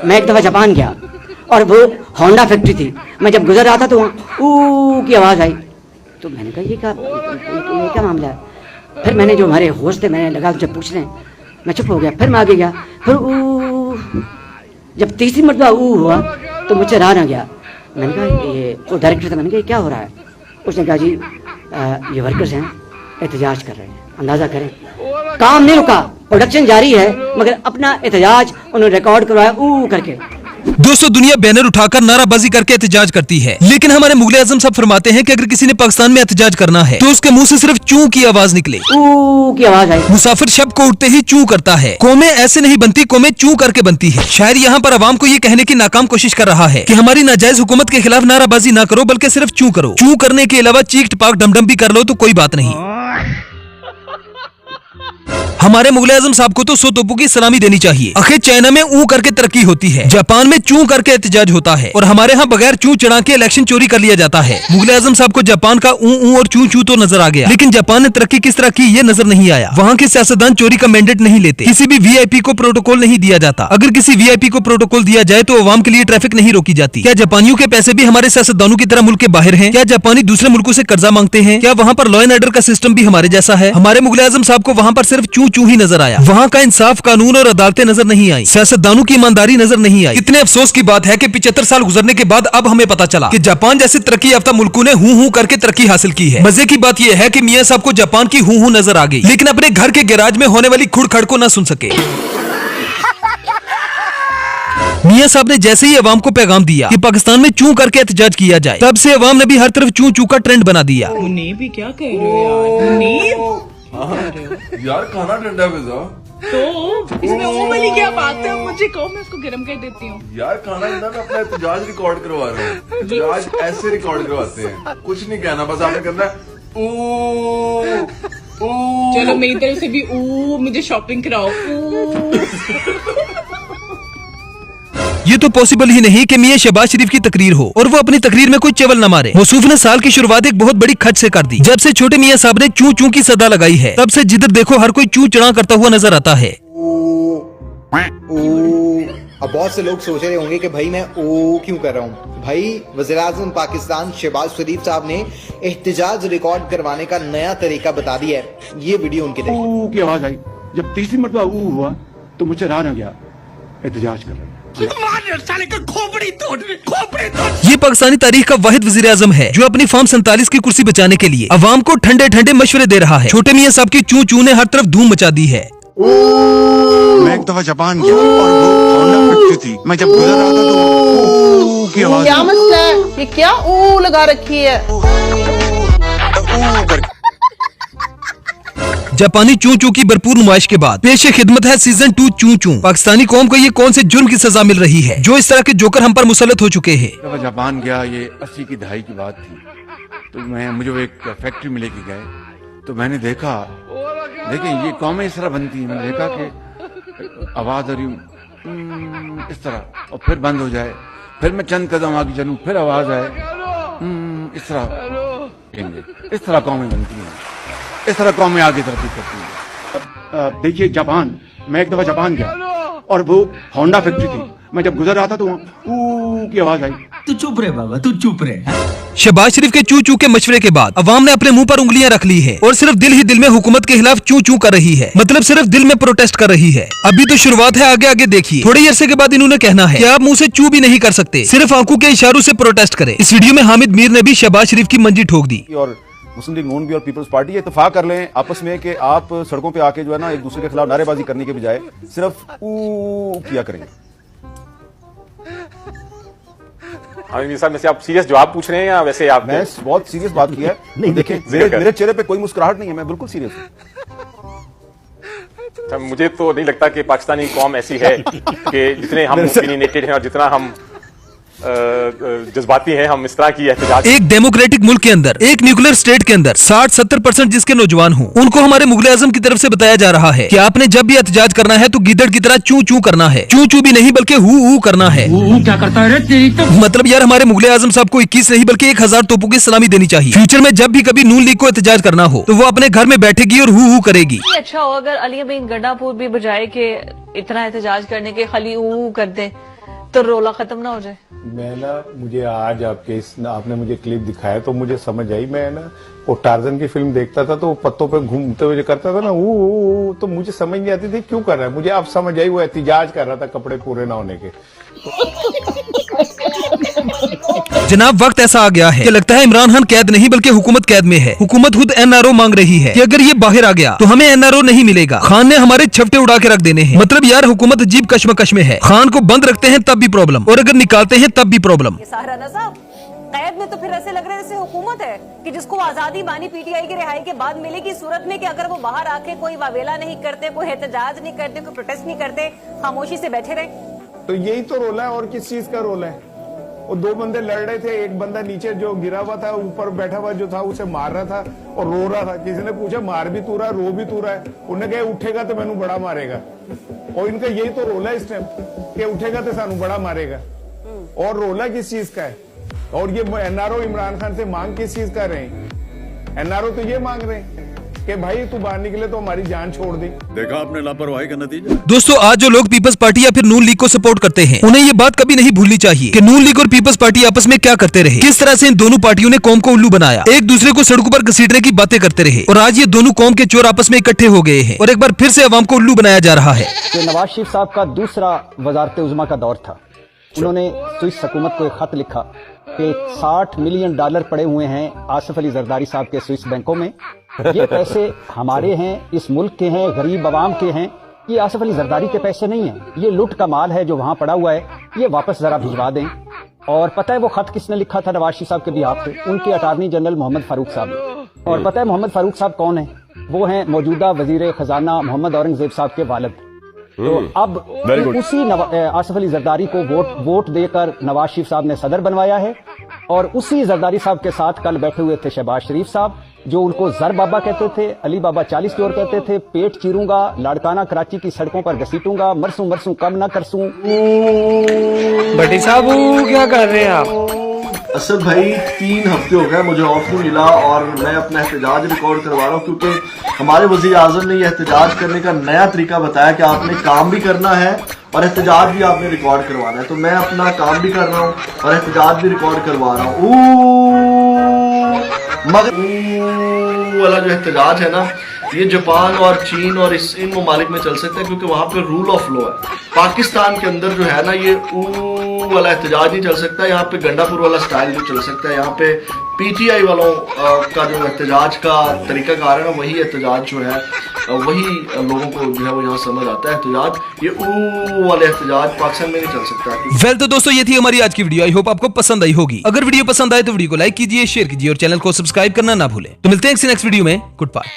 मैं एक दफ़ा जापान गया और वो होंडा फैक्ट्री थी। मैं जब गुजर रहा था तो वहाँ ऊ की आवाज़ आई, तो मैंने कहा ये क्या मामला है। फिर मैंने जो हमारे होस्ट थे, मैंने लगा जब पूछ रहे हैं, मैं चुप हो गया। फिर मैं आगे गया, फिर ऊ, जब तीसरी मरतबा ऊ हुआ तो मुझसे रहा ना गया। मैंने कहा ये वो डायरेक्टर था, मैंने कहा ये क्या हो रहा है। उसने कहा जी ये वर्कर्स हैं, एहतजाज कर रहे हैं। अंदाज़ा करें, काम नहीं रुका, प्रोडक्शन जारी है, मगर अपना एहतजाज उन्होंने रिकॉर्ड करवाया ऊ करके। दोस्तों, दुनिया बैनर उठाकर नाराबाजी करके एहतजाज करती है, लेकिन हमारे मुगल आजम साहब फरमाते हैं कि अगर किसी ने पाकिस्तान में एहतजाज करना है तो उसके मुंह से सिर्फ चू की आवाज निकले। ऊ की आवाज आई। मुसाफिर शब को उठते ही चू करता है। कौमें ऐसे नहीं बनती, कौमें चू करके बनती है। शायर यहाँ पर अवाम को ये कहने की नाकाम कोशिश कर रहा है कि हमारी नाजायज हुकूमत के खिलाफ नाराबाजी ना करो, बल्कि सिर्फ चू करो। चू करने के अलावा चीख टपाक डमडम भी कर लो तो कोई बात नहीं। हमारे मुगल आजम साहब को तो 100 तोपों की सलामी देनी चाहिए। आखिर चाइना में ऊ करके तरक्की होती है, जापान में चू करके एहतजाज होता है, और हमारे यहाँ बगैर चू चढ़ा के इलेक्शन चोरी कर लिया जाता है। मुगल आजम साहब को जापान का ऊ और चू चू तो नजर आ गया, लेकिन जापान ने तरक्की किस तरह की ये नजर नहीं आया। वहाँ के सियासतदान चोरी का मैंडेट नहीं लेते, किसी भी वीआईपी को प्रोटोकॉल नहीं दिया जाता। अगर किसी वीआईपी को प्रोटोकॉल दिया जाए तो अवाम के लिए ट्रैफिक नहीं रोकी जाती। क्या जापानियों के पैसे भी हमारे सियासतदानों की तरह मुल्क के बाहर हैं? क्या जापानी दूसरे मुल्कों से कर्जा मांगते हैं? क्या वहाँ पर लॉ एंड ऑर्डर का सिस्टम भी हमारे जैसा है? हमारे मुगल आजम साहब को वहाँ पर सिर्फ चू चू ही नजर आया। वहाँ का इंसाफ, कानून और अदालतें नजर नहीं आई, सियासतदानों की ईमानदारी नजर नहीं आई। इतने अफसोस की बात है कि 75 साल गुजरने के बाद अब हमें पता चला कि जापान जैसे तरक्की याफ्ता मुल्कों ने हूं करके तरक्की हासिल की है। मजे की बात यह है कि मियां साहब को जापान की हूं नजर आ गई, लेकिन अपने घर के गैराज में होने वाली खुड़खड़ को न सुन सके। मियां साहब ने जैसे ही अवाम को पैगाम दिया कि पाकिस्तान में चू करके एहतजाज किया जाए, तब से अवाम ने भी हर तरफ चू चू का ट्रेंड बना दिया। मुनीब भी क्या कह रहे हो यार? मुनीब यार खाना ठंडा भेजा तो इसमें वो वाली क्या बात है? मुझे कहो, मैं उसको गर्म कर देती हूँ। यार खाना ठंडा, मैं अपना एहतजाज रिकॉर्ड करवा रहा हूँ। एहतजाज ऐसे रिकॉर्ड करवाते हैं, कुछ नहीं कहना, बस आपने करना है ऊ ऊ। चलो मेरी तरफ से भी ऊ, मुझे शॉपिंग कराओ ऊ। ये तो पॉसिबल ही नहीं कि मियां शहबाज शरीफ की तकरीर हो और वो अपनी तकरीर में कोई चवल न मारे। मौसूफ ने साल की शुरुआत एक बहुत बड़ी खच से कर दी। जब से छोटे मियां साहब ने चू चू की सदा लगाई है, तब से जिधर देखो हर कोई चू चढ़ा करता हुआ नजर आता है। अब बहुत से लोग सोच रहे होंगे कि भाई मैं ओ क्यों कर रहा हूँ। भाई वज़ीर आज़म पाकिस्तान शहबाज शरीफ साहब ने एहतजाज रिकॉर्ड करवाने का नया तरीका बता दिया है। ये वीडियो उनकी देखिए। ऊ की आवाज आई, जब तीसरी मरतबा ऊ हुआ तो मुझसे रहा ना गया, एहतजाज कर रहा हूं। ये पाकिस्तानी तारीख का वाहिद वजीर आजम है जो अपनी फॉर्म 47 की कुर्सी बचाने के लिए अवाम को ठंडे ठंडे मशवरे दे रहा है। छोटे मियां साहब की चू चू ने हर तरफ धूम मचा दी है। मैं एक दफा जापान गया और वो होंडा फैक्ट्री थी। मैं जब गुजर रहा था तो ऊ की आवाज। क्या मसला है? ये क्या ऊ लगा रखी है? जापानी चू चू की भरपूर नुमाइश के बाद पेश खिदमत है सीजन 2 चू चू। पाकिस्तानी कौम को ये कौन से जुर्म की सजा मिल रही है जो इस तरह के जोकर हम पर मुसल्लत हो चुके हैं। जब जापान गया, ये 80 की दहाई की बात थी, तो मुझे एक फैक्ट्री में लेके गए तो मैंने देखा, देखें ये कौमें इस तरह बनती है। मैंने देखा कि आवाज आ रही इस तरह और फिर बंद हो जाए, फिर मैं चंद कदम आगे चलूं, फिर आवाज आए इस तरह कौमें बनती हैं, इस तरह कौमें आगे तरक्की करती हैं। देखिए जापान, मैं एक दफा जापान गया और वो होंडा फैक्ट्री थी। मैं जब गुजर रहा था तो ऊ की आवाज आई। तू चुप रहे बाबा, तू चुप रहे। शहबाज शरीफ के चू चू के मशवरे के बाद अवाम ने अपने मुंह पर उंगलियां रख ली है और सिर्फ दिल ही दिल में हुकूमत के खिलाफ चू चू कर रही है। मतलब सिर्फ दिल में प्रोटेस्ट कर रही है। अभी तो शुरुआत है, आगे आगे देखिए। थोड़े अरसे के बाद इन्होंने कहना है कि आप मुंह से चू भी नहीं कर सकते, सिर्फ आंखों के इशारों से प्रोटेस्ट करें। इस वीडियो में हामिद मीर ने भी शहबाज शरीफ की मंजी ठोक दी। और मुस्लिम लीग नून भी और पीपल्स पार्टी इत्तेफाक कर लें आपस में कि आप सड़कों पे आके जो है ना एक दूसरे के खिलाफ नारेबाजी करने के बजाय सिर्फ ऊ किया करेंगे। हामिद साहब, में से आप सीरियस जवाब पूछ रहे हैं या वैसे आप? मैं बहुत सीरियस बात की है। नहीं देखें, मेरे चेहरे पे कोई मुस्कुराहट नहीं है, मैं बिल्कुल सीरियस हूं। मुझे तो नहीं लगता कि पाकिस्तानी कौम ऐसी है कि जितने हम ओपिनियनेटेड हैं और जितना हम जज्बाती हैं, हम इस तरह की एहतजाज। एक डेमोक्रेटिक मुल्क के अंदर, एक न्यूक्लियर स्टेट के अंदर 60-70% जिसके नौजवान हों, उनको हमारे मुगल आजम की तरफ से बताया जा रहा है कि आपने जब भी एहतजाज करना है तो गिद्दड़ की तरह चू चू करना है। चू चू भी नहीं बल्कि हु करना है। क्या करता है रे तेरी तो। मतलब यार हमारे मुगल आजम साहब को 21 नहीं बल्कि 1000 तोपों की सलामी देनी चाहिए। फ्यूचर में जब भी कभी नून लीग को एहतजाज करना हो तो वो अपने घर में बैठेगी और हु करेगी। अच्छा हो अगर अली अमीन गंडापुर भी बजाय के इतना एहतजाज करने के खाली ऊ कर दे तो रोला खत्म ना हो जाए। मैं ना, मुझे आज आपने मुझे क्लिप दिखाया तो मुझे समझ आई। मैं ना वो टार्जन की फिल्म देखता था तो वो पत्तों पे घूमते हुए करता था ना वो, तो मुझे समझ नहीं आती थी क्यों कर रहा है। मुझे अब समझ आई, वो एहतिजाज कर रहा था कपड़े पूरे ना होने के। जनाब वक्त ऐसा आ गया है कि लगता है इमरान खान कैद नहीं बल्कि हुकूमत कैद में है। हुकूमत खुद एनआरओ मांग रही है कि अगर ये बाहर आ गया तो हमें एनआरओ नहीं मिलेगा। खान ने हमारे छपटे उड़ा के रख देने हैं। मतलब यार हुकूमत अजीब कश्मकश में है। खान को बंद रखते हैं तब भी प्रॉब्लम और अगर निकालते हैं तब भी प्रॉब्लम। सहाराना साहब कैद में तो फिर ऐसे लग रहा है जैसे हुकूमत है कि जिसको आजादी बानी पीटीआई की रिहाई के बाद मिलेगी, सूरत में कि अगर वो बाहर आके कोई वावेला नहीं करते, कोई एहतजाज नहीं करते, कोई प्रोटेस्ट नहीं करते, खामोशी से बैठे रहे। तो यही तो रोल है, और किस चीज का रोल है? वो दो बंदे लड़ रहे थे, एक बंदा नीचे जो गिरा हुआ था, ऊपर बैठा हुआ जो था उसे मार रहा था और रो रहा था। किसी ने पूछा मार भी तू रहा रो भी तू रहा है? उन्हें कहा उठेगा तो मैनू बड़ा मारेगा। और इनका यही तो रोल है इस टाइम कि उठेगा तो सानू बड़ा मारेगा। और रोल है किस चीज का है? और ये एनआरओ इमरान खान से मांग किस चीज कर रहे हैं? एनआरओ तो ये मांग रहे हैं कि भाई तू बाहर निकले तो हमारी जान छोड़ दी। देखा आपने लापरवाही का नतीजा। दोस्तों आज जो लोग पीपल्स पार्टी या फिर नून लीग को सपोर्ट करते हैं उन्हें ये बात कभी नहीं भूलनी चाहिए कि नून लीग और पीपल्स पार्टी आपस में क्या करते रहे, किस तरह से इन दोनों पार्टियों ने कौम को उल्लू बनाया, एक दूसरे को सड़कों पर घसीटने की बातें करते रहे और आज ये दोनों कौम के चोर आपस में इकट्ठे हो गए हैं और एक बार फिर से अवाम को उल्लू बनाया जा रहा है। नवाज शरीफ साहब का दूसरा वजारत उज़्मा का दौर था। उन्होंने स्विस हुकूमत को एक खत लिखा कि $60 मिलियन पड़े हुए हैं आसिफ अली जरदारी साहब के स्विस बैंकों में। ये पैसे हमारे हैं, इस मुल्क के हैं, गरीब आवाम के हैं। ये आसिफ अली जरदारी के पैसे नहीं हैं, ये लूट का माल है जो वहां पड़ा हुआ है, ये वापस जरा भिजवा दें। और पता है वो खत किसने लिखा था नवाज शरीफ साहब के बिहाफ पे? उनके अटॉर्नी जनरल मोहम्मद फारूक साहब ने। और पता है मोहम्मद फारूक साहब कौन है? वो हैं मौजूदा वजीर खजाना मोहम्मद औरंगजेब साहब के वालिद। तो अब उसी आसिफ अली जरदारी को वोट देकर नवाज शरीफ साहब ने सदर बनवाया है और उसी जरदारी साहब के साथ कल बैठे हुए थे शहबाज शरीफ साहब, जो उनको जर बाबा कहते थे, अली बाबा 40 की ओर कहते थे, पेट चीरूंगा, लाड़काना कराची की सड़कों पर घसीटूंगा, मरसूं कम ना करसूं। भट्टी साहब क्या कर रहे हैं आप? असद भाई 3 हफ्ते हो गए मुझे ऑफ नहीं मिला और मैं अपना एहतजाज रिकॉर्ड करवा रहा हूँ क्योंकि हमारे वज़ीर आज़म ने यह एहतजाज करने का नया तरीका बताया कि आपने काम भी करना है और एहतजाज भी आपने रिकॉर्ड करवाना है। तो मैं अपना काम भी कर रहा हूँ और एहतजाज भी रिकॉर्ड करवा रहा हूँ। मगर वाला जो एहतजाज है ना, ये जापान और चीन और इन ममालिक में चल सकता है क्योंकि वहाँ पे रूल ऑफ लॉ है। पाकिस्तान के अंदर जो है ना ये वाला एहतजाज नहीं चल सकता। यहाँ पे गंडापुर वाला स्टाइल जो चल सकता है, यहाँ पे पीटीआई वालों का जो एहतजाज का तरीका कार है ना, वही एहतजाज जो है वही लोगों को जो है वो यहाँ समझ आता है। एहतजाज ये वाले एहतजाज पाकिस्तान में नहीं चल सकता। वेल तो दोस्तों ये थी हमारी आज की वीडियो। आई होप आपको पसंद आई होगी। अगर वीडियो पसंद आए तो वीडियो को लाइक कीजिए, शेयर कीजिए और चैनल को सब्सक्राइब करना ना भूलें। तो मिलते हैं नेक्स्ट वीडियो में। Good bye.